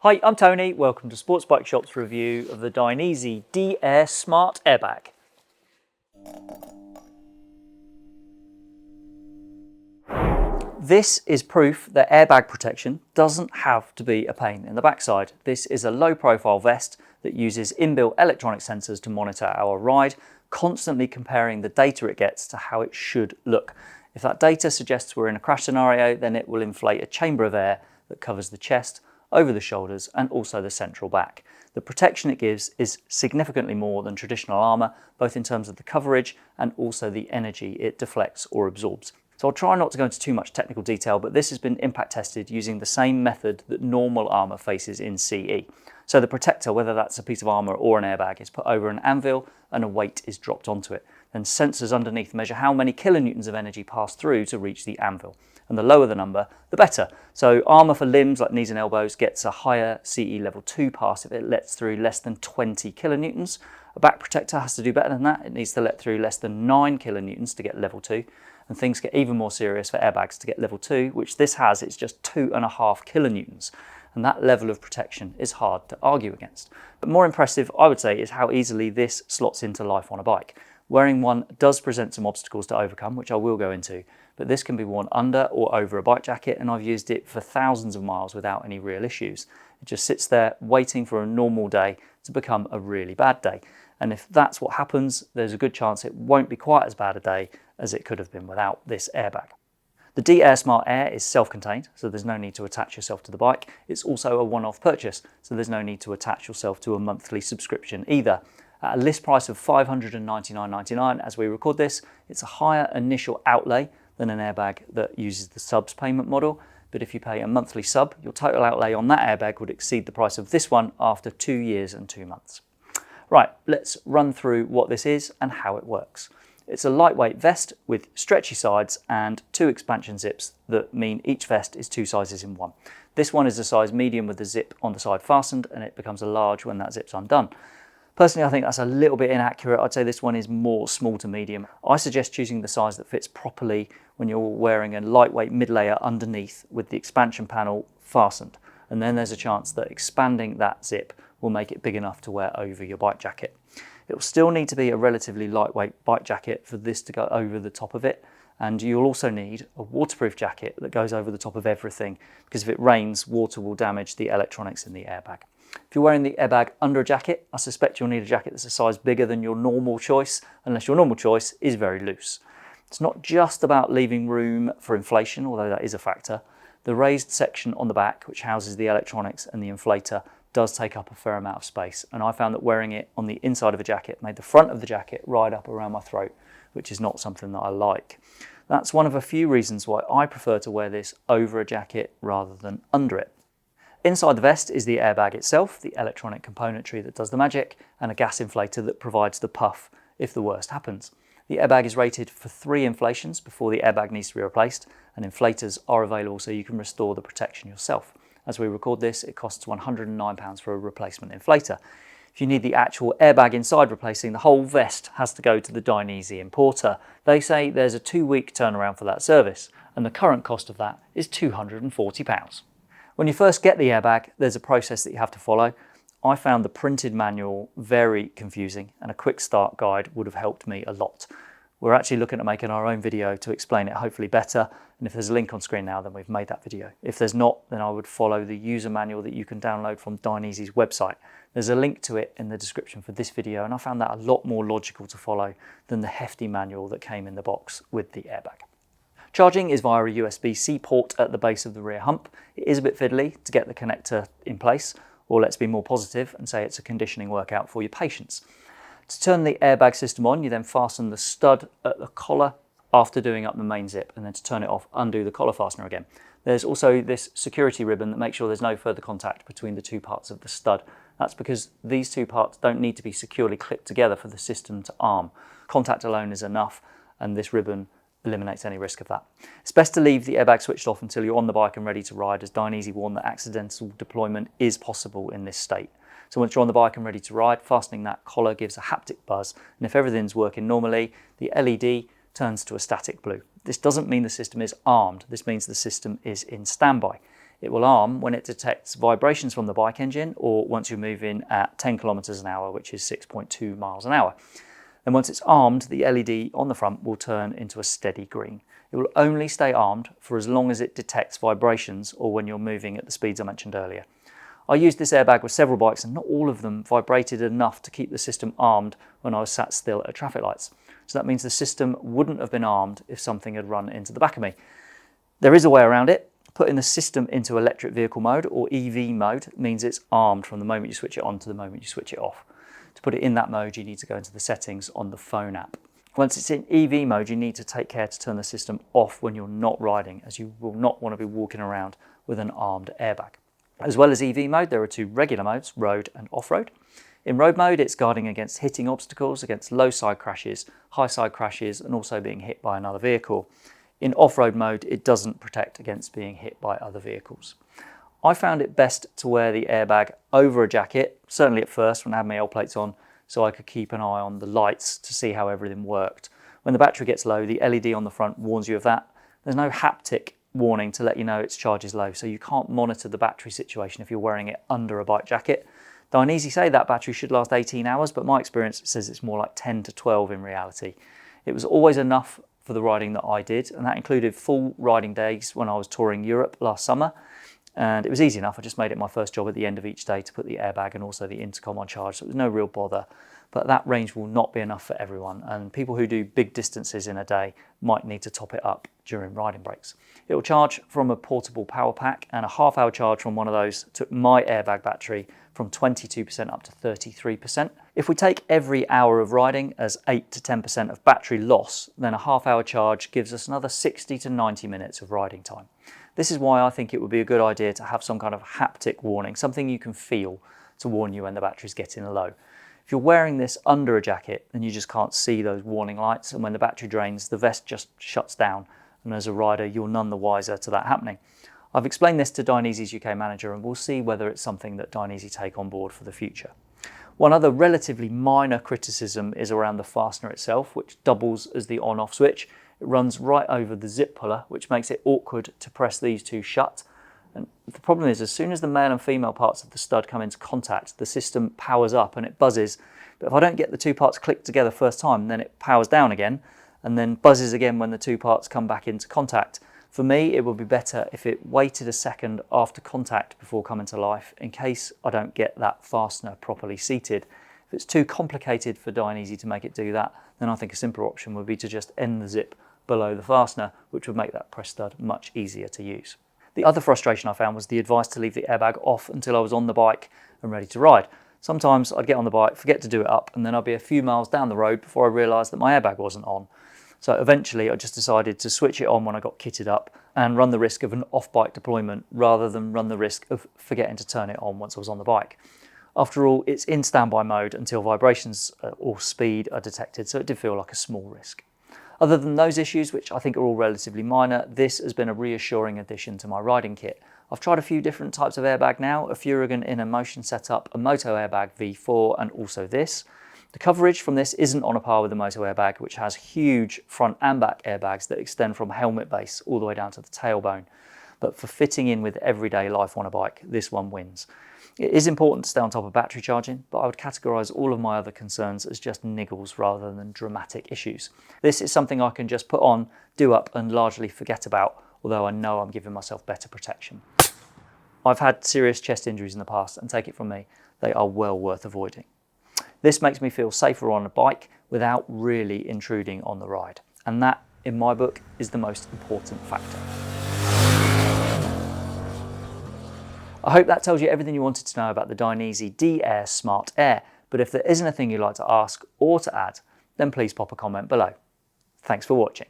Hi, I'm Tony. Welcome to Sports Bike Shop's review of the Dainese D-Air Smart airbag. This is proof that airbag protection doesn't have to be a pain in the backside. This is a low-profile vest that uses inbuilt electronic sensors to monitor our ride, constantly comparing the data it gets to how it should look. If that data suggests we're in a crash scenario, then it will inflate a chamber of air that covers the chest, over the shoulders and also the central back. The protection it gives is significantly more than traditional armour, both in terms of the coverage and also the energy it deflects or absorbs. So I'll try not to go into too much technical detail, but this has been impact tested using the same method that normal armour faces in CE. So the protector, whether that's a piece of armour or an airbag, is put over an anvil and a weight is dropped onto it. Then sensors underneath measure how many kilonewtons of energy pass through to reach the anvil. And the lower the number, the better. So armour for limbs like knees and elbows gets a higher CE level 2 pass if it lets through less than 20 kilonewtons. A back protector has to do better than that. It needs to let through less than 9 kilonewtons to get level 2. And things get even more serious for airbags to get level 2, which this has, it's just 2.5 kilonewtons. And that level of protection is hard to argue against. But more impressive, I would say, is how easily this slots into life on a bike. Wearing one does present some obstacles to overcome, which I will go into, but this can be worn under or over a bike jacket, and I've used it for thousands of miles without any real issues. It just sits there waiting for a normal day to become a really bad day. And if that's what happens, there's a good chance it won't be quite as bad a day as it could have been without this airbag. The D-Air Smart Air is self-contained, so there's no need to attach yourself to the bike. It's also a one-off purchase, so there's no need to attach yourself to a monthly subscription either. At a list price of $599.99 as we record this, it's a higher initial outlay than an airbag that uses the subs payment model. But if you pay a monthly sub, your total outlay on that airbag would exceed the price of this one after 2 years and 2 months. Right, let's run through what this is and how it works. It's a lightweight vest with stretchy sides and 2 expansion zips that mean each vest is 2 sizes in one. This one is a size medium with the zip on the side fastened, and it becomes a large when that zip's undone. Personally, I think that's a little bit inaccurate. I'd say this one is more small to medium. I suggest choosing the size that fits properly when you're wearing a lightweight mid-layer underneath with the expansion panel fastened. And then there's a chance that expanding that zip will make it big enough to wear over your bike jacket. It will still need to be a relatively lightweight bike jacket for this to go over the top of it. And you'll also need a waterproof jacket that goes over the top of everything, because if it rains, water will damage the electronics in the airbag. If you're wearing the airbag under a jacket, I suspect you'll need a jacket that's a size bigger than your normal choice, unless your normal choice is very loose. It's not just about leaving room for inflation, although that is a factor. The raised section on the back, which houses the electronics and the inflator, does take up a fair amount of space, and I found that wearing it on the inside of a jacket made the front of the jacket ride up around my throat, which is not something that I like. That's one of a few reasons why I prefer to wear this over a jacket rather than under it. Inside the vest is the airbag itself, the electronic componentry that does the magic, and a gas inflator that provides the puff if the worst happens. The airbag is rated for 3 inflations before the airbag needs to be replaced, and inflators are available so you can restore the protection yourself. As we record this, it costs £109 for a replacement inflator. If you need the actual airbag inside replacing, the whole vest has to go to the Dainese importer. They say there's a 2-week turnaround for that service, and the current cost of that is £240. When you first get the airbag, there's a process that you have to follow. I found the printed manual very confusing, and a quick start guide would have helped me a lot. We're actually looking at making our own video to explain it hopefully better, and if there's a link on screen now, then we've made that video. If there's not, then I would follow the user manual that you can download from Dainese's website. There's a link to it in the description for this video, and I found that a lot more logical to follow than the hefty manual that came in the box with the airbag. Charging is via a USB-C port at the base of the rear hump. It is a bit fiddly to get the connector in place, or let's be more positive and say it's a conditioning workout for your patience. To turn the airbag system on, you then fasten the stud at the collar after doing up the main zip, and then to turn it off, undo the collar fastener again. There's also this security ribbon that makes sure there's no further contact between the 2 parts of the stud. That's because these 2 parts don't need to be securely clipped together for the system to arm. Contact alone is enough, and this ribbon eliminates any risk of that. It's best to leave the airbag switched off until you're on the bike and ready to ride, as Dainese warned that accidental deployment is possible in this state. So once you're on the bike and ready to ride, fastening that collar gives a haptic buzz, and if everything's working normally, the LED turns to a static blue. This doesn't mean the system is armed, this means the system is in standby. It will arm when it detects vibrations from the bike engine or once you're moving at 10 kilometers an hour, which is 6.2 miles an hour. And once it's armed, the LED on the front will turn into a steady green. It will only stay armed for as long as it detects vibrations or when you're moving at the speeds I mentioned earlier. I used this airbag with several bikes and not all of them vibrated enough to keep the system armed when I was sat still at traffic lights. So that means the system wouldn't have been armed if something had run into the back of me. There is a way around it. Putting the system into electric vehicle mode or EV mode means it's armed from the moment you switch it on to the moment you switch it off. To put it in that mode, you need to go into the settings on the phone app. Once it's in EV mode, you need to take care to turn the system off when you're not riding, as you will not want to be walking around with an armed airbag. As well as EV mode, there are two regular modes, road and off-road. In road mode, it's guarding against hitting obstacles, against low side crashes, high side crashes, and also being hit by another vehicle. In off-road mode, it doesn't protect against being hit by other vehicles. I found it best to wear the airbag over a jacket, certainly at first when I had my L plates on, so I could keep an eye on the lights to see how everything worked. When the battery gets low, the LED on the front warns you of that. There's no haptic warning to let you know its charge is low, so you can't monitor the battery situation if you're wearing it under a bike jacket. Dainese say that battery should last 18 hours, but my experience says it's more like 10 to 12 in reality. It was always enough for the riding that I did, and that included full riding days when I was touring Europe last summer. And it was easy enough. I just made it my first job at the end of each day to put the airbag and also the intercom on charge, so it was no real bother. But that range will not be enough for everyone, and people who do big distances in a day might need to top it up during riding breaks. It will charge from a portable power pack, and a half-hour charge from one of those took my airbag battery from 22% up to 33%. If we take every hour of riding as 8 to 10% of battery loss, then a half-hour charge gives us another 60 to 90 minutes of riding time. This is why I think it would be a good idea to have some kind of haptic warning, something you can feel to warn you when the battery's getting low. If you're wearing this under a jacket, then you just can't see those warning lights, and when the battery drains, the vest just shuts down, and as a rider, you're none the wiser to that happening. I've explained this to Dainese's UK manager, and we'll see whether it's something that Dainese take on board for the future. One other relatively minor criticism is around the fastener itself, which doubles as the on-off switch. It runs right over the zip puller, which makes it awkward to press these two shut. And the problem is, as soon as the male and female parts of the stud come into contact, the system powers up and it buzzes. But if I don't get the two parts clicked together first time, then it powers down again and then buzzes again when the two parts come back into contact. For me, it would be better if it waited a second after contact before coming to life in case I don't get that fastener properly seated. If it's too complicated for Dainese to make it do that, then I think a simpler option would be to just end the zip below the fastener, which would make that press stud much easier to use. The other frustration I found was the advice to leave the airbag off until I was on the bike and ready to ride. Sometimes I'd get on the bike, forget to do it up, and then I'd be a few miles down the road before I realised that my airbag wasn't on. So eventually I just decided to switch it on when I got kitted up and run the risk of an off-bike deployment rather than run the risk of forgetting to turn it on once I was on the bike. After all, it's in standby mode until vibrations or speed are detected, so it did feel like a small risk. Other than those issues, which I think are all relatively minor, this has been a reassuring addition to my riding kit. I've tried a few different types of airbag now, a Furigan Inner Motion setup, a Moto Airbag V4, and also this. The coverage from this isn't on a par with the Moto Airbag, which has huge front and back airbags that extend from helmet base all the way down to the tailbone. But for fitting in with everyday life on a bike, this one wins. It is important to stay on top of battery charging, but I would categorise all of my other concerns as just niggles rather than dramatic issues. This is something I can just put on, do up and largely forget about, although I know I'm giving myself better protection. I've had serious chest injuries in the past, and take it from me, they are well worth avoiding. This makes me feel safer on a bike without really intruding on the ride, and that, in my book, is the most important factor. I hope that tells you everything you wanted to know about the Dainese D-Air Smart Air, but if there isn't a thing you'd like to ask or to add, then please pop a comment below. Thanks for watching.